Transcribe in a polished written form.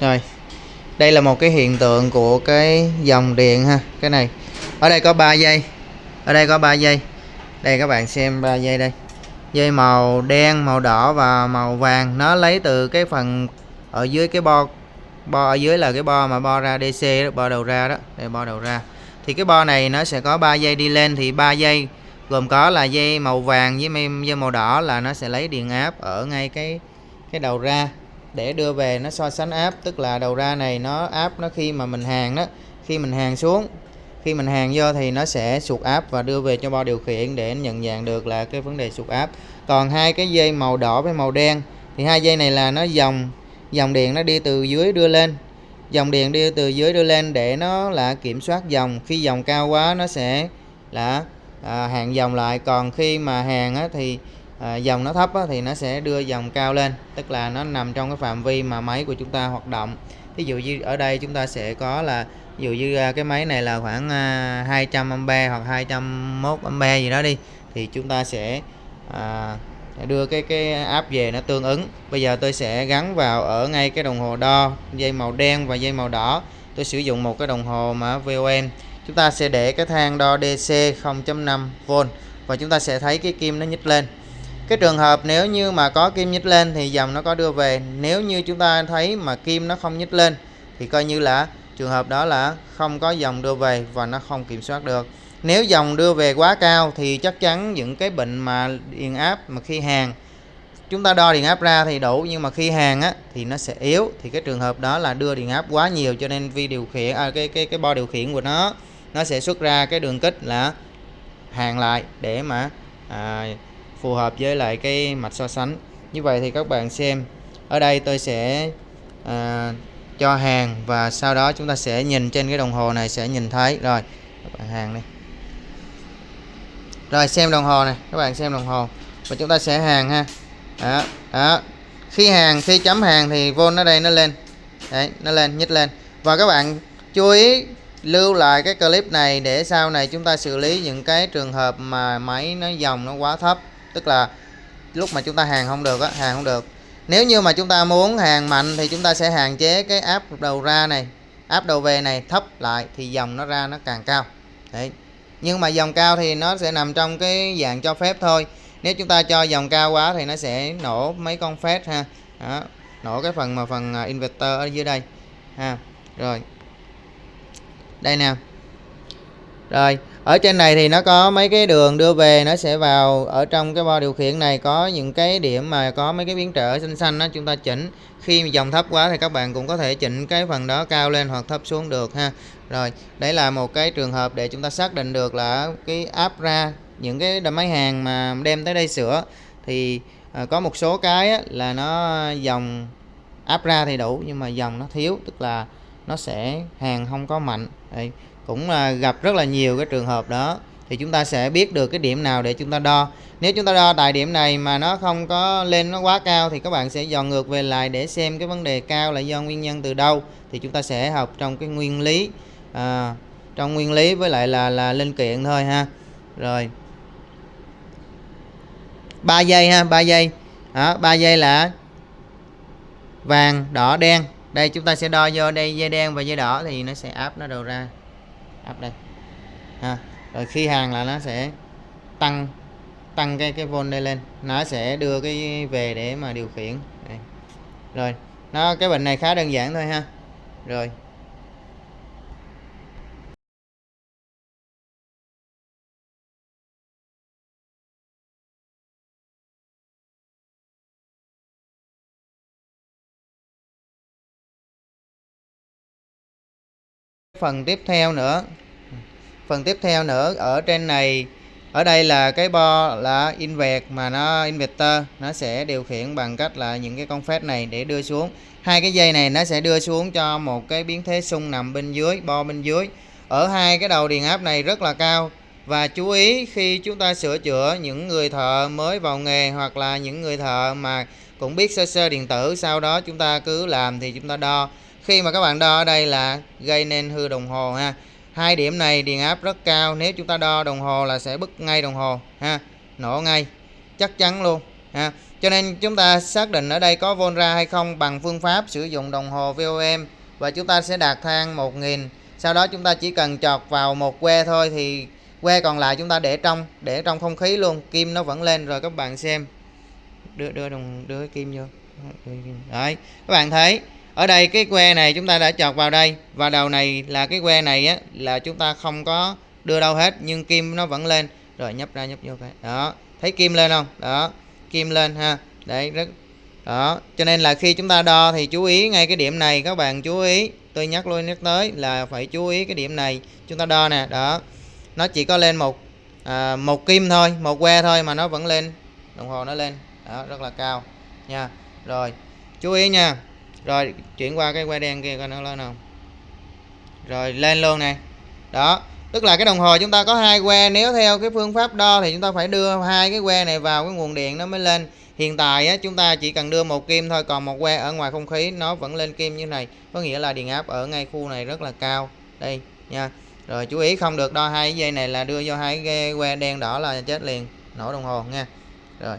Rồi, đây là một cái hiện tượng của cái dòng điện ha. Cái này ở đây có 3 dây, ở đây có 3 dây. Đây các bạn xem 3 dây đây. Dây màu đen, màu đỏ và màu vàng nó lấy từ cái phần ở dưới cái bo ở dưới là cái bo mà bo ra DC đó, bo đầu ra đó, đây bo đầu ra. Thì cái bo này nó sẽ có 3 dây đi lên, thì 3 dây gồm có là dây màu vàng với dây màu đỏ là nó sẽ lấy điện áp ở ngay cái đầu ra để đưa về nó so sánh áp, tức là đầu ra này nó áp nó khi mà mình hàng đó, khi mình hàng xuống, khi mình hàng vô thì nó sẽ sụt áp và đưa về cho bo điều khiển để nhận dạng được là cái vấn đề sụt áp. Còn hai cái dây màu đỏ với màu đen thì hai dây này là nó dòng điện nó đi từ dưới đưa lên, dòng điện đi từ dưới đưa lên để nó là kiểm soát dòng. Khi dòng cao quá nó sẽ là hàng dòng lại, còn khi mà hàng á, thì dòng nó thấp á, thì nó sẽ đưa dòng cao lên, tức là nó nằm trong cái phạm vi mà máy của chúng ta hoạt động. Ví dụ như ở đây chúng ta sẽ có là ví dụ như cái máy này là khoảng 200A hoặc 201A gì đó đi, thì chúng ta sẽ đưa cái áp về nó tương ứng. Bây giờ tôi sẽ gắn vào ở ngay cái đồng hồ đo dây màu đen và dây màu đỏ. Tôi sử dụng một cái đồng hồ mà VOM. Chúng ta sẽ để cái thang đo DC 0.5V và chúng ta sẽ thấy cái kim nó nhích lên. Cái trường hợp nếu như mà có kim nhích lên thì dòng nó có đưa về. Nếu như chúng ta thấy mà kim nó không nhích lên thì coi như là trường hợp đó là không có dòng đưa về và nó không kiểm soát được. Nếu dòng đưa về quá cao thì chắc chắn những cái bệnh mà điện áp mà khi hàng chúng ta đo điện áp ra thì đủ, nhưng mà khi hàng á thì nó sẽ yếu, thì cái trường hợp đó là đưa điện áp quá nhiều, cho nên vi điều khiển cái bo điều khiển của nó sẽ xuất ra cái đường kích là hàng lại để mà phù hợp với lại cái mạch so sánh. Như vậy thì các bạn xem ở đây tôi sẽ cho hàng và sau đó chúng ta sẽ nhìn trên cái đồng hồ này sẽ nhìn thấy rồi. Các bạn hàng đây. Rồi xem đồng hồ này, các bạn xem đồng hồ và chúng ta sẽ hàng ha. Đó. Khi chấm hàng thì volt ở đây nó lên. Đấy, nó lên, nhích lên. Và các bạn chú ý lưu lại cái clip này để sau này chúng ta xử lý những cái trường hợp mà máy nó dòng nó quá thấp, tức là lúc mà chúng ta hàng không được á, hàng không được. Nếu như mà chúng ta muốn hàng mạnh thì chúng ta sẽ hạn chế cái áp đầu ra này, áp đầu về này thấp lại thì dòng nó ra nó càng cao. Đấy. Nhưng mà dòng cao thì nó sẽ nằm trong cái dạng cho phép thôi. Nếu chúng ta cho dòng cao quá thì nó sẽ nổ mấy con phét ha. Đó, nổ cái phần inverter ở dưới đây ha. Rồi. Đây nè. Rồi, ở trên này thì nó có mấy cái đường đưa về, nó sẽ vào ở trong cái bo điều khiển này, có những cái điểm mà có mấy cái biến trở xanh xanh đó, chúng ta chỉnh. Khi dòng thấp quá thì các bạn cũng có thể chỉnh cái phần đó cao lên hoặc thấp xuống được ha. Rồi, đấy là một cái trường hợp để chúng ta xác định được là cái áp ra những cái máy hàng mà đem tới đây sửa thì có một số cái á, là nó dòng áp ra thì đủ nhưng mà dòng nó thiếu, tức là nó sẽ hàng không có mạnh. Đây, cũng gặp rất là nhiều cái trường hợp đó, thì chúng ta sẽ biết được cái điểm nào để chúng ta đo. Nếu chúng ta đo tại điểm này mà nó không có lên, nó quá cao thì các bạn sẽ dò ngược về lại để xem cái vấn đề cao là do nguyên nhân từ đâu, thì chúng ta sẽ học trong cái nguyên lý trong nguyên lý với lại là linh kiện thôi ha. Rồi 3 giây ha, 3 giây đó, 3 giây là vàng đỏ đen. Đây chúng ta sẽ đo vô đây dây đen và dây đỏ thì nó sẽ áp nó đầu ra, áp đây ha. Rồi khi hàng là nó sẽ tăng cái volt đây lên, nó sẽ đưa cái về để mà điều khiển đây. Rồi cái bệnh này khá đơn giản thôi ha. Rồi phần tiếp theo nữa ở trên này, ở đây là cái bo là mà nó inverter, nó sẽ điều khiển bằng cách là những cái con phép này để đưa xuống. Hai cái dây này nó sẽ đưa xuống cho một cái biến thế xung nằm bên dưới, bo bên dưới. Ở hai cái đầu điện áp này rất là cao. Và chú ý khi chúng ta sửa chữa, những người thợ mới vào nghề hoặc là những người thợ mà cũng biết sơ sơ điện tử, sau đó chúng ta cứ làm thì chúng ta đo. Khi mà các bạn đo ở đây là gây nên hư đồng hồ ha. Hai điểm này điện áp rất cao, nếu chúng ta đo đồng hồ là sẽ bứt ngay đồng hồ ha, nổ ngay, chắc chắn luôn. ha. Cho nên chúng ta xác định ở đây có volt ra hay không bằng phương pháp sử dụng đồng hồ VOM, và chúng ta sẽ đạt thang 1000. Sau đó chúng ta chỉ cần chọt vào một que thôi, thì que còn lại chúng ta để trong không khí luôn, kim nó vẫn lên. Rồi các bạn xem, đưa cái kim vô. Đấy, các bạn thấy ở đây cái que này chúng ta đã chọt vào đây, và đầu này là cái que này á, là chúng ta không có đưa đâu hết, nhưng kim nó vẫn lên. Rồi nhấp ra nhấp vô cái đó, thấy kim lên không? Đó, kim lên ha. Đấy, rất đó. Cho nên là khi chúng ta đo thì chú ý ngay cái điểm này, các bạn chú ý, tôi nhắc luôn nhắc tới là phải chú ý cái điểm này. Chúng ta đo nè, đó, nó chỉ có lên một kim thôi, một que thôi mà nó vẫn lên, đồng hồ nó lên đó, rất là cao nha. Rồi chú ý nha. Rồi chuyển qua cái que đen kia coi nó lên không. Rồi lên luôn nè. Đó, tức là cái đồng hồ chúng ta có hai que, nếu theo cái phương pháp đo thì chúng ta phải đưa hai cái que này vào cái nguồn điện nó mới lên. Hiện tại á, chúng ta chỉ cần đưa một kim thôi, còn một que ở ngoài không khí nó vẫn lên kim như này, có nghĩa là điện áp ở ngay khu này rất là cao đây nha. Rồi chú ý không được đo hai cái dây này là đưa vô hai cái que đen đỏ là chết liền, nổ đồng hồ nha. Rồi